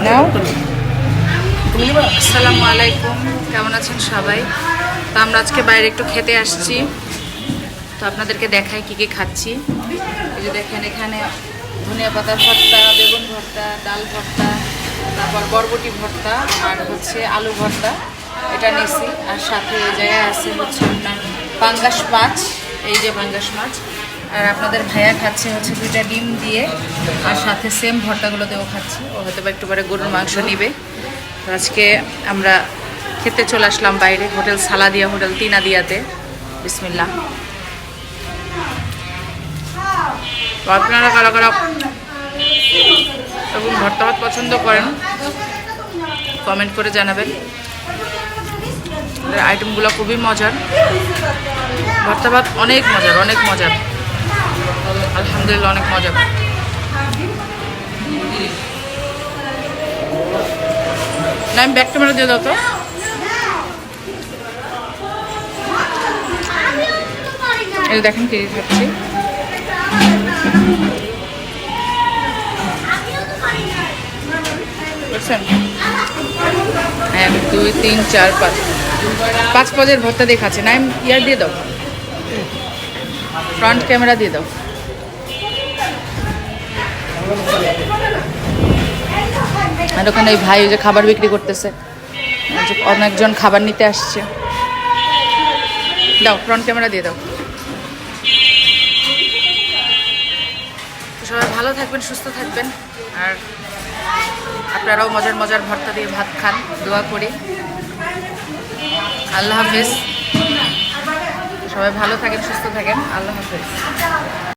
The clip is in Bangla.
নাও। আসসালামু আলাইকুম, কেমন আছেন সবাই? তো আমরা আজকে বাইরে একটু খেতে আসছি, তো আপনাদেরকে দেখাই কি কি খাচ্ছি। এই যে দেখেন, এখানে ধনিয়া পাতা ভর্তা, বেগুন ভর্তা, ডাল ভর্তা, তারপর বরবটি ভর্তা আর হচ্ছে আলু ভর্তা, এটা নিয়েছি। আর সাথে এই জায়গায় আছে হচ্ছে আপনার পাঙ্গাস মাছ, এই যে পাঙ্গাস মাছ। আর আপনাদের ভাইয়া খাচ্ছে হচ্ছে 2টা ডিম দিয়ে, আর সাথে সেম ভর্তাগুলো দিয়েও খাচ্ছি। ও হয়তো বা একটু পরে গরুর মাংস নিবে। তো আজকে আমরা খেতে চলে আসলাম বাইরে, হোটেল সালাদিয়া, হোটেল তিনাদিয়াতে। বিসমিল্লাহ। তো আপনারা কারা কারা এবং ভর্তা ভাত পছন্দ করেন কমেন্ট করে জানাবেন। আইটেমগুলো খুবই মজার, ভর্তা ভাত অনেক মজার, অনেক মজার, আলহামদুলিল্লাহ অনেক মজার। না, আমি ব্যাক ক্যামেরা দিয়ে দাও তো। এই দেখেন কি খাচ্ছি। 1 2 3 4 5 পদের ভর্তা দিয়ে খাচ্ছে। না, ইয়ার দিয়ে দাও, ফ্রন্ট ক্যামেরা দিয়ে দাও। আর ওখানে ওই ভাই যে খাবার বিক্রি করতেছে, অনেকজন খাবার নিতে আসছে। দাও, ফ্রন্ট ক্যামেরা দিয়ে দাও। সবাই ভালো থাকবেন, সুস্থ থাকবেন, আর আপনারাও মজার মজার ভর্তা দিয়ে ভাত খান, দোয়া করি। আল্লাহ হাফেজ। সবাই ভালো থাকেন, সুস্থ থাকেন। আল্লাহ হাফেজ।